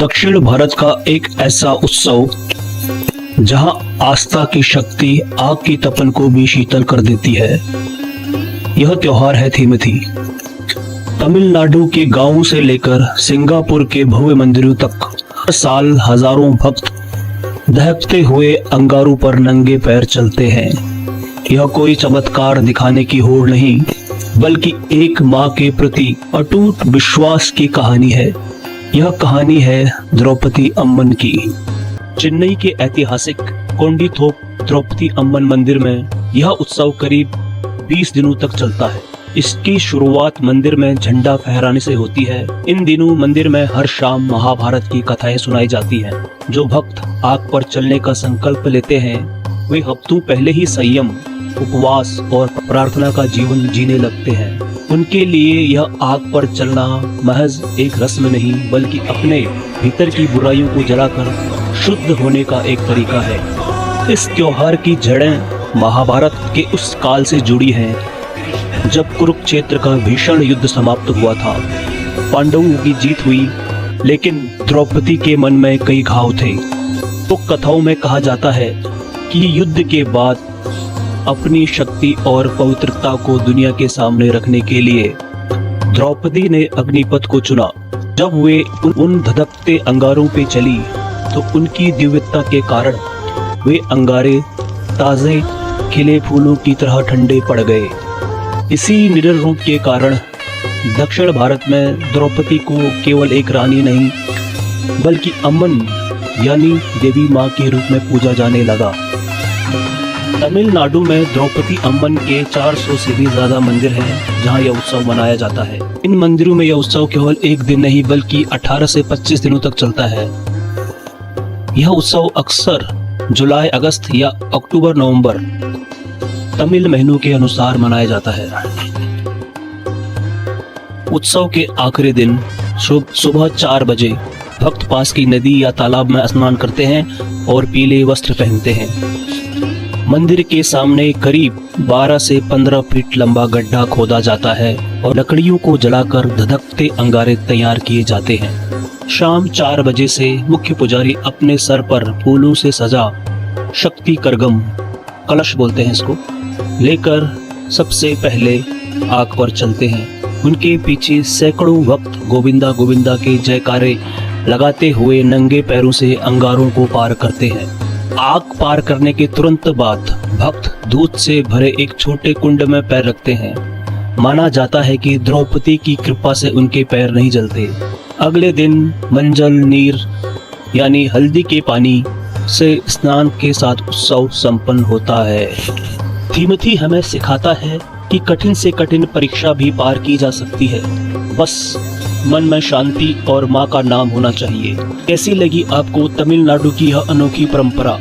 दक्षिण भारत का एक ऐसा उत्सव जहां आस्था की शक्ति आग की तपन को भी शीतल कर देती है। यह त्योहार है थीमिथी। तमिलनाडु के गांवों से लेकर सिंगापुर के भव्य मंदिरों तक हर साल हजारों भक्त दहकते हुए अंगारों पर नंगे पैर चलते हैं। यह कोई चमत्कार दिखाने की होड़ नहीं, बल्कि एक माँ के प्रति अटूट विश्वास की कहानी है। यह कहानी है द्रौपदी अम्मन की। चेन्नई के ऐतिहासिक कोंडीथोप द्रौपदी अम्मन मंदिर में यह उत्सव करीब 20 दिनों तक चलता है। इसकी शुरुआत मंदिर में झंडा फहराने से होती है। इन दिनों मंदिर में हर शाम महाभारत की कथाएं सुनाई जाती हैं। जो भक्त आग पर चलने का संकल्प लेते हैं वे हफ्तों पहले ही संयम, उपवास और प्रार्थना का जीवन जीने लगते हैं। उनके लिए यह आग पर चलना महज एक रस्म नहीं, बल्कि अपने भीतर की बुराइयों को जलाकर शुद्ध होने का एक तरीका है। इस त्योहार की जड़ें महाभारत के उस काल से जुड़ी हैं जब कुरुक्षेत्र का भीषण युद्ध समाप्त हुआ था। पांडवों की जीत हुई, लेकिन द्रौपदी के मन में कई घाव थे। तो कथाओं में कहा जाता है कि युद्ध के बाद अपनी शक्ति और पवित्रता को दुनिया के सामने रखने के लिए द्रौपदी ने अग्निपथ को चुना। जब वे उन धधकते अंगारों पे चली तो उनकी दिव्यता के कारण वे अंगारे ताजे खिले फूलों की तरह ठंडे पड़ गए। इसी निडर रूप के कारण दक्षिण भारत में द्रौपदी को केवल एक रानी नहीं, बल्कि अम्मन यानी देवी माँ के रूप में पूजा जाने लगा। तमिलनाडु में द्रौपदी अम्मन के 400 से भी ज्यादा मंदिर हैं जहां यह उत्सव मनाया जाता है। इन मंदिरों में यह उत्सव केवल एक दिन नहीं, बल्कि 18 से 25 दिनों तक चलता है। यह उत्सव अक्सर जुलाई, अगस्त या अक्टूबर, नवंबर तमिल महीनों के अनुसार मनाया जाता है। उत्सव के आखिरी दिन सुबह 4 बजे भक्त पास की नदी या तालाब में स्नान करते हैं और पीले वस्त्र पहनते हैं। मंदिर के सामने करीब 12 से 15 फीट लंबा गड्ढा खोदा जाता है और लकड़ियों को जलाकर धधकते अंगारे तैयार किए जाते हैं। शाम 4 बजे से मुख्य पुजारी अपने सर पर फूलों से सजा शक्ति करगम, कलश बोलते हैं इसको, लेकर सबसे पहले आग पर चलते हैं। उनके पीछे सैकड़ों भक्त गोविंदा गोविंदा के जयकारे लगाते हुए नंगे पैरों से अंगारों को पार करते हैं। आग पार करने के तुरंत बाद भक्त दूध से भरे एक छोटे कुंड में पैर रखते हैं। माना जाता है कि द्रौपदी की कृपा से उनके पैर नहीं जलते। अगले दिन मंजल नीर यानी हल्दी के पानी से स्नान के साथ उत्सव संपन्न होता है। थीमिथी हमें सिखाता है कि कठिन से कठिन परीक्षा भी पार की जा सकती है, बस मन में शांति और माँ का नाम होना चाहिए। कैसी लगी आपको तमिलनाडु की यह अनोखी परंपरा?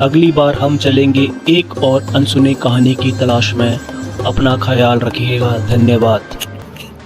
अगली बार हम चलेंगे एक और अनसुनी कहानी की तलाश में। अपना ख्याल रखिएगा। धन्यवाद।